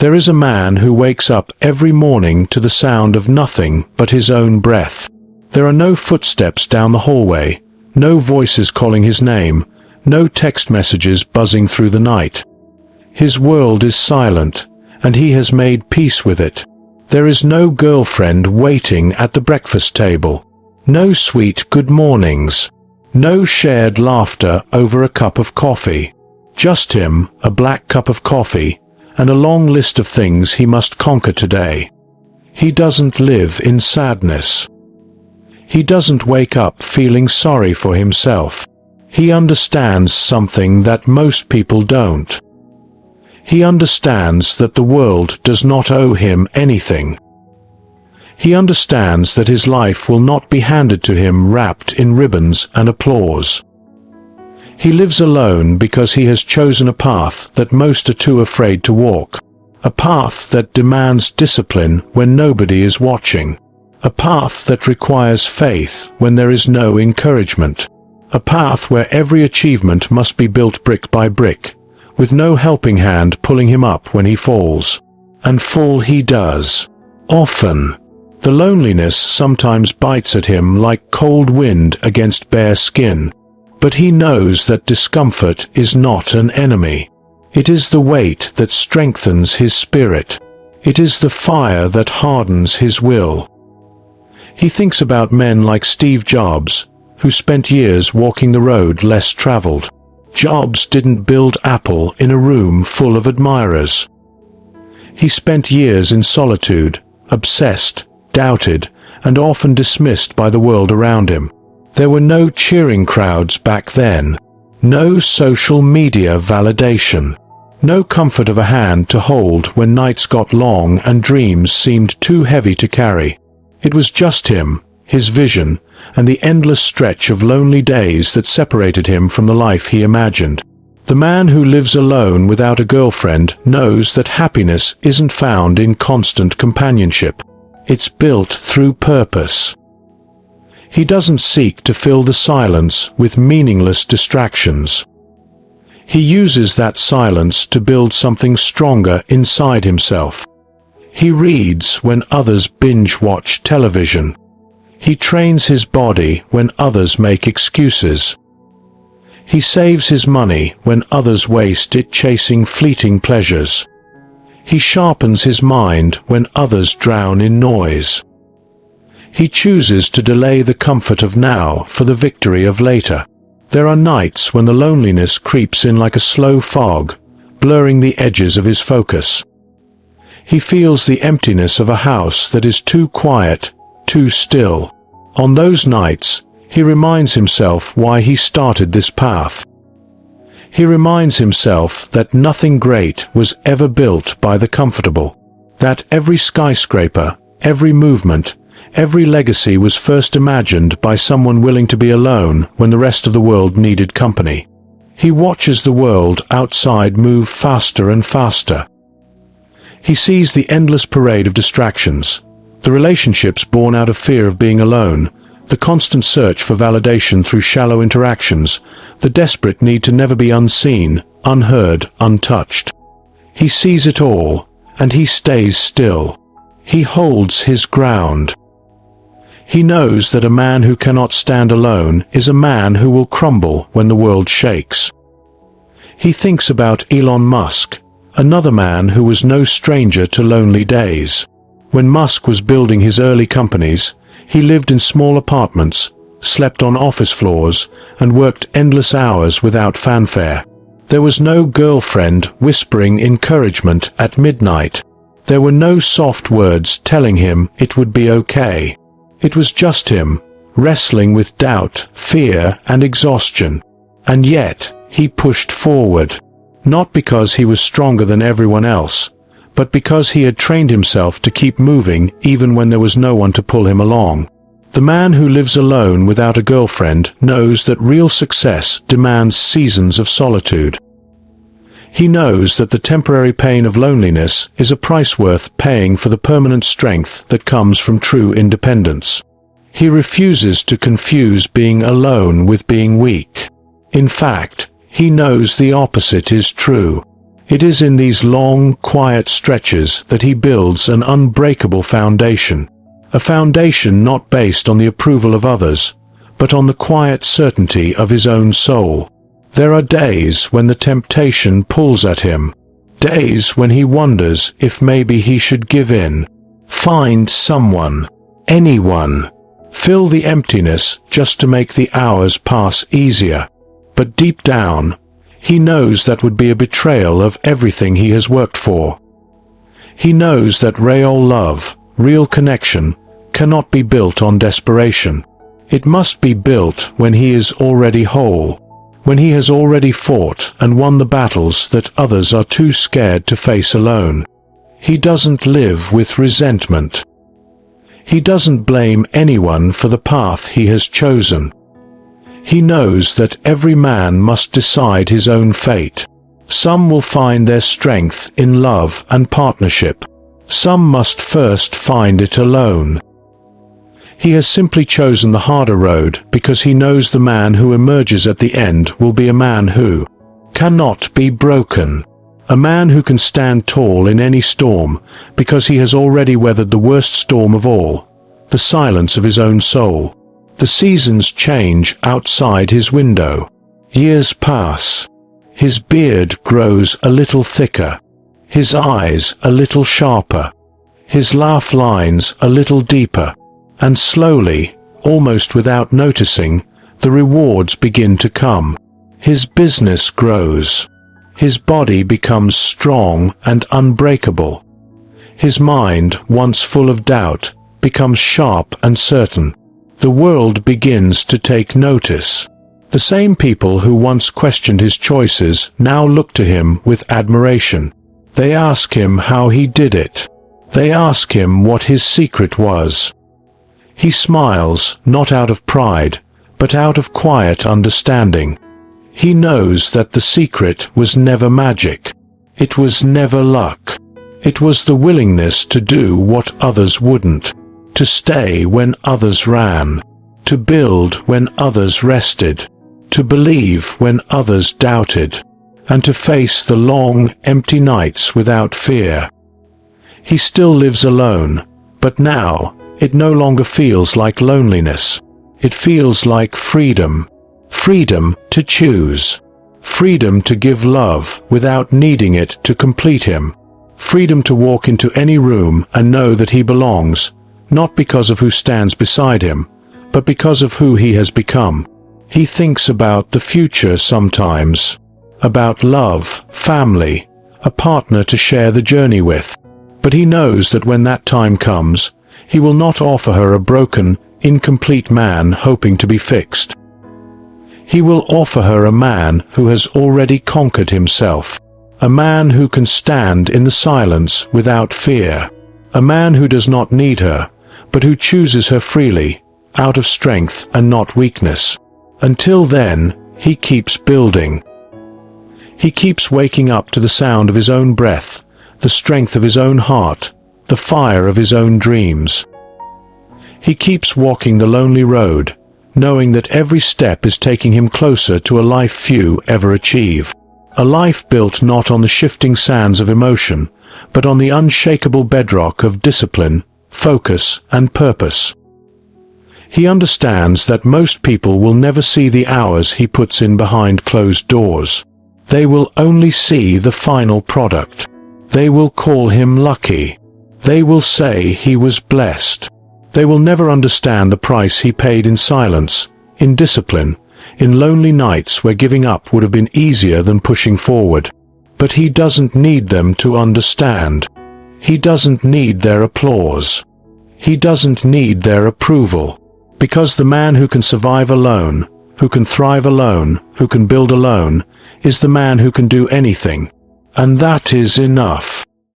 There is a man who wakes up every morning to the sound of nothing but his own breath. There are no footsteps down the hallway, no voices calling his name, no text messages buzzing through the night. His world is silent, and he has made peace with it. There is no girlfriend waiting at the breakfast table, no sweet good mornings, no shared laughter over a cup of coffee. Just him, a black cup of coffee, and a long list of things he must conquer today. He doesn't live in sadness. He doesn't wake up feeling sorry for himself. He understands something that most people don't. He understands that the world does not owe him anything. He understands that his life will not be handed to him wrapped in ribbons and applause. He lives alone because he has chosen a path that most are too afraid to walk. A path that demands discipline when nobody is watching. A path that requires faith when there is no encouragement. A path where every achievement must be built brick by brick, with no helping hand pulling him up when he falls. And fall he does. Often. The loneliness sometimes bites at him like cold wind against bare skin. But he knows that discomfort is not an enemy. It is the weight that strengthens his spirit. It is the fire that hardens his will. He thinks about men like Steve Jobs, who spent years walking the road less traveled. Jobs didn't build Apple in a room full of admirers. He spent years in solitude, obsessed, doubted, and often dismissed by the world around him. There were no cheering crowds back then, no social media validation, no comfort of a hand to hold when nights got long and dreams seemed too heavy to carry. It was just him, his vision, and the endless stretch of lonely days that separated him from the life he imagined. The man who lives alone without a girlfriend knows that happiness isn't found in constant companionship. It's built through purpose. He doesn't seek to fill the silence with meaningless distractions. He uses that silence to build something stronger inside himself. He reads when others binge-watch television. He trains his body when others make excuses. He saves his money when others waste it chasing fleeting pleasures. He sharpens his mind when others drown in noise. He chooses to delay the comfort of now for the victory of later. There are nights when the loneliness creeps in like a slow fog, blurring the edges of his focus. He feels the emptiness of a house that is too quiet, too still. On those nights, he reminds himself why he started this path. He reminds himself that nothing great was ever built by the comfortable. That every skyscraper, every movement, every legacy was first imagined by someone willing to be alone when the rest of the world needed company. He watches the world outside move faster and faster. He sees the endless parade of distractions, the relationships born out of fear of being alone, the constant search for validation through shallow interactions, the desperate need to never be unseen, unheard, untouched. He sees it all, and he stays still. He holds his ground. He knows that a man who cannot stand alone is a man who will crumble when the world shakes. He thinks about Elon Musk, another man who was no stranger to lonely days. When Musk was building his early companies, he lived in small apartments, slept on office floors, and worked endless hours without fanfare. There was no girlfriend whispering encouragement at midnight. There were no soft words telling him it would be okay. It was just him, wrestling with doubt, fear, and exhaustion. And yet, he pushed forward. Not because he was stronger than everyone else, but because he had trained himself to keep moving even when there was no one to pull him along. The man who lives alone without a girlfriend knows that real success demands seasons of solitude. He knows that the temporary pain of loneliness is a price worth paying for the permanent strength that comes from true independence. He refuses to confuse being alone with being weak. In fact, he knows the opposite is true. It is in these long, quiet stretches that he builds an unbreakable foundation. A foundation not based on the approval of others, but on the quiet certainty of his own soul. There are days when the temptation pulls at him. Days when he wonders if maybe he should give in. Find someone, anyone. Fill the emptiness just to make the hours pass easier. But deep down, he knows that would be a betrayal of everything he has worked for. He knows that real love, real connection, cannot be built on desperation. It must be built when he is already whole, when he has already fought and won the battles that others are too scared to face alone. He doesn't live with resentment. He doesn't blame anyone for the path he has chosen. He knows that every man must decide his own fate. Some will find their strength in love and partnership. Some must first find it alone. He has simply chosen the harder road because he knows the man who emerges at the end will be a man who cannot be broken. A man who can stand tall in any storm because he has already weathered the worst storm of all, the silence of his own soul. The seasons change outside his window. Years pass. His beard grows a little thicker. His eyes a little sharper. His laugh lines a little deeper. And slowly, almost without noticing, the rewards begin to come. His business grows. His body becomes strong and unbreakable. His mind, once full of doubt, becomes sharp and certain. The world begins to take notice. The same people who once questioned his choices now look to him with admiration. They ask him how he did it. They ask him what his secret was. He smiles, not out of pride, but out of quiet understanding. He knows that the secret was never magic. It was never luck. It was the willingness to do what others wouldn't. To stay when others ran, to build when others rested, to believe when others doubted, and to face the long, empty nights without fear. He still lives alone, but now it no longer feels like loneliness. It feels like freedom. Freedom to choose. Freedom to give love without needing it to complete him. Freedom to walk into any room and know that he belongs, not because of who stands beside him, but because of who he has become. He thinks about the future sometimes, about love, family, a partner to share the journey with. But he knows that when that time comes, he will not offer her a broken, incomplete man hoping to be fixed. He will offer her a man who has already conquered himself, a man who can stand in the silence without fear, a man who does not need her, but who chooses her freely, out of strength and not weakness. Until then, he keeps building. He keeps waking up to the sound of his own breath, the strength of his own heart, the fire of his own dreams. He keeps walking the lonely road, knowing that every step is taking him closer to a life few ever achieve. A life built not on the shifting sands of emotion, but on the unshakable bedrock of discipline, focus, and purpose. He understands that most people will never see the hours he puts in behind closed doors. They will only see the final product. They will call him lucky. They will say he was blessed. They will never understand the price he paid in silence, in discipline, in lonely nights where giving up would have been easier than pushing forward. But he doesn't need them to understand. He doesn't need their applause. He doesn't need their approval. Because the man who can survive alone, who can thrive alone, who can build alone, is the man who can do anything. And that is enough.